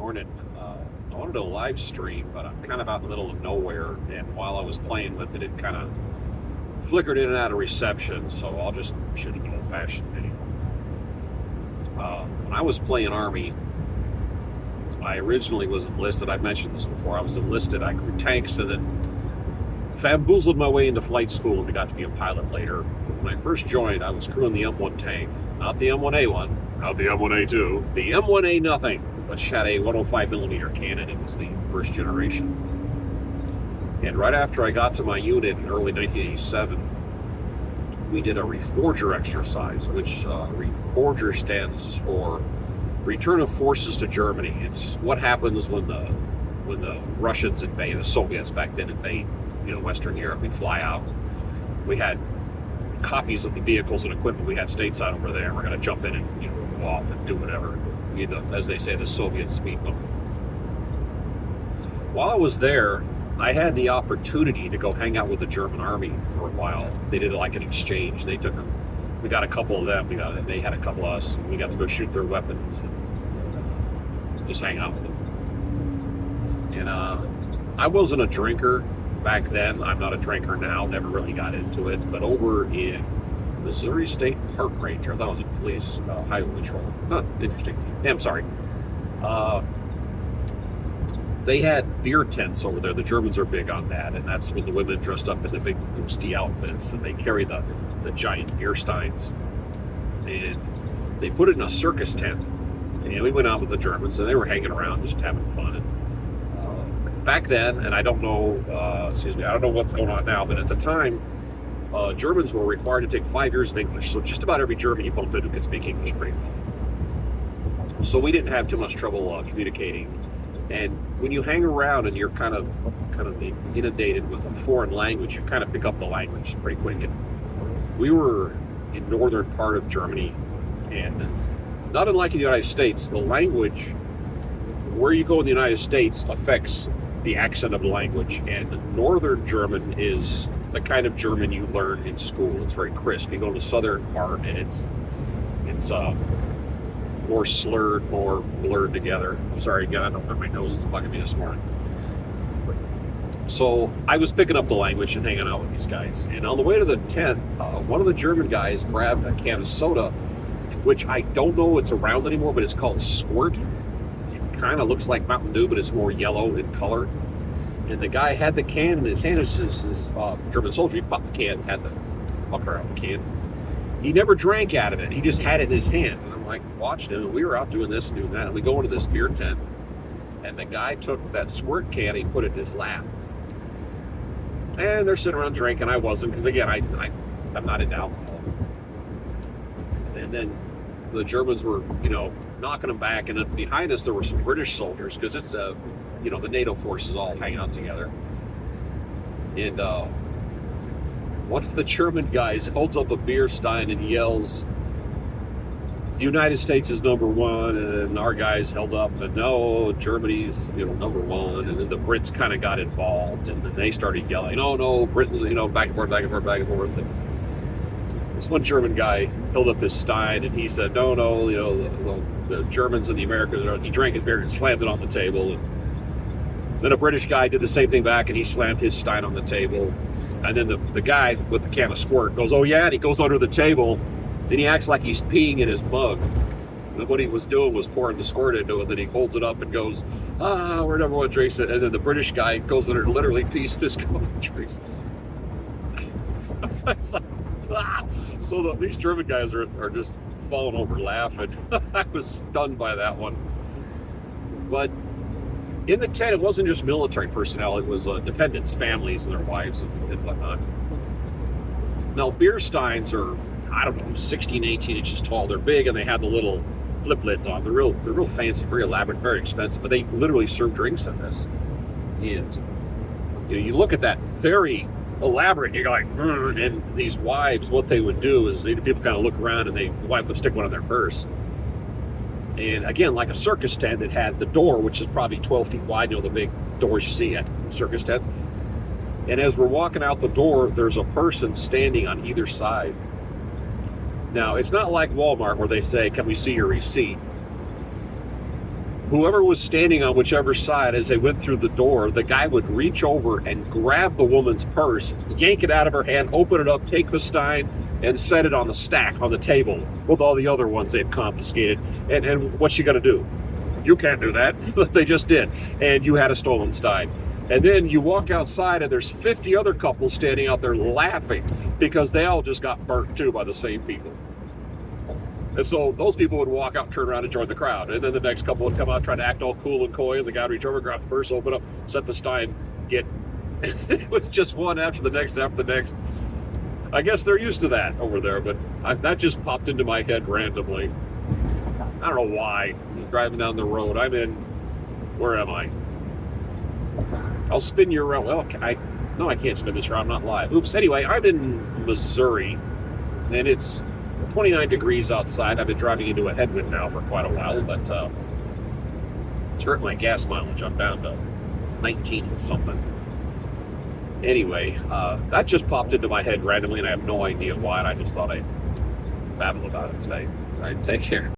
morning. I wanted to live stream, but I'm kind of out in the middle of nowhere. And while I was playing with it, it kind of flickered in and out of reception. So I'll just shoot an old-fashioned video. When I was playing Army, I originally was enlisted. I've mentioned this before. I was enlisted. I crew tanks and then bamboozled my way into flight school and got to be a pilot later. When I first joined, I was crewing the M1 tank, not the M1A1, not the M1A2, the M1A nothing, which had a 105mm cannon. It was the first generation. And right after I got to my unit in early 1987, we did a REFORGER exercise, which REFORGER stands for Return of Forces to Germany. It's what happens when the Russians invade, the Soviets back then invade, Western Europe. We fly out. We had copies of the vehicles and equipment we had stateside over there. We're going to jump in and go off and do whatever. As they say, the Soviet speed bump. While I was there, I had the opportunity to go hang out with the German army for a while. They did like an exchange. We got a couple of them. They had a couple of us. And we got to go shoot their weapons and just hang out with them. And I wasn't a drinker back then. I'm not a drinker now. Never really got into it. But over in Missouri State Park Ranger, I thought it was a police highway patrol. Huh, interesting. Yeah, I'm sorry. They had beer tents over there. The Germans are big on that, and that's when the women dressed up in the big boosty outfits, and they carry the giant beer steins. And they put it in a circus tent, and we went out with the Germans, and they were hanging around, just having fun. And back then, and I don't know, I don't know what's going on now, but at the time, Germans were required to take 5 years of English, so just about every German you bumped into could speak English pretty well. So we didn't have too much trouble communicating. And when you hang around and you're kind of inundated with a foreign language, you kind of pick up the language pretty quick. And we were in northern part of Germany, and not unlike in the United States, the language, where you go in the United States affects the accent of the language. And northern German is the kind of German you learn in school. It's very crisp. You go to the southern part, and it's more slurred, more blurred together. I'm sorry again, I don't know, my nose is bugging me this morning. So I was picking up the language and hanging out with these guys. And on the way to the tent, one of the German guys grabbed a can of soda, which I don't know it's around anymore, but it's called Squirt. It kind of looks like Mountain Dew, but it's more yellow in color. And the guy had the can in his hand. This German soldier. He popped the can, had the fucker out the can. He never drank out of it. He just had it in his hand. And I'm like, watching him, and we were out doing this and doing that. And we go into this beer tent, and the guy took that Squirt can, he put it in his lap. And they're sitting around drinking. I wasn't, because again, I'm not into alcohol. And then the Germans were, knocking them back. And then behind us, there were some British soldiers, because it's, the NATO forces all hanging out together. And one of the German guys holds up a beer stein and yells, "The United States is number one," and our guys held up, and no, Germany's, number one. And then the Brits kind of got involved, and then they started yelling, "Oh no, Britain's, back and forth, back and forth, back and forth." And this one German guy held up his stein, and he said, "No, the Germans and the Americans," he drank his beer and slammed it on the table. And then a British guy did the same thing back, and he slammed his stein on the table. And then the guy with the can of Squirt goes, "Oh yeah," and he goes under the table, and he acts like he's peeing in his mug. And what he was doing was pouring the Squirt into it, and then he holds it up and goes, "We're number one," drinks it. And then the British guy goes under and literally pees in his cup and drinks it. So these German guys are just falling over laughing. I was stunned by that one. But in the tent, it wasn't just military personnel, it was dependents, families, and their wives and whatnot. Now, beer steins are, 16, 18 inches tall. They're big, and they have the little flip lids on. They're real fancy, very elaborate, very expensive, but they literally serve drinks in this. And you look at that, very elaborate, and you're like, and these wives, what they would do is people kind of look around, and the wife would stick one in their purse. And again, like a circus tent, it had the door, which is probably 12 feet wide, the big doors you see at circus tents. And as we're walking out the door, there's a person standing on either side. Now, it's not like Walmart where they say, "Can we see your receipt?" whoever was standing on whichever side as they went through the door, the guy would reach over and grab the woman's purse, yank it out of her hand, open it up, take the Stein, and set it on the stack on the table with all the other ones they'd confiscated. And what's she gonna do? You can't do that. They just did. And you had a stolen Stein. And then you walk outside and there's 50 other couples standing out there laughing because they all just got burnt too by the same people. And so those people would walk out, turn around, and join the crowd. And then the next couple would come out, try to act all cool and coy, and the guy would reach over, grab the purse, open up, set the Stein, get. It was just one after the next after the next. I guess they're used to that over there, but that just popped into my head randomly. I don't know why. I'm driving down the road. I'm in. Where am I? I'll spin you around. Well, no, I can't spin this around. I'm not live. Oops. Anyway, I'm in Missouri, and it's 29 degrees outside. I've been driving into a headwind now for quite a while, but it's hurt my gas mileage. I'm down to 19 and something. Anyway, that just popped into my head randomly, and I have no idea why, and I just thought I'd babble about it today. All right, take care.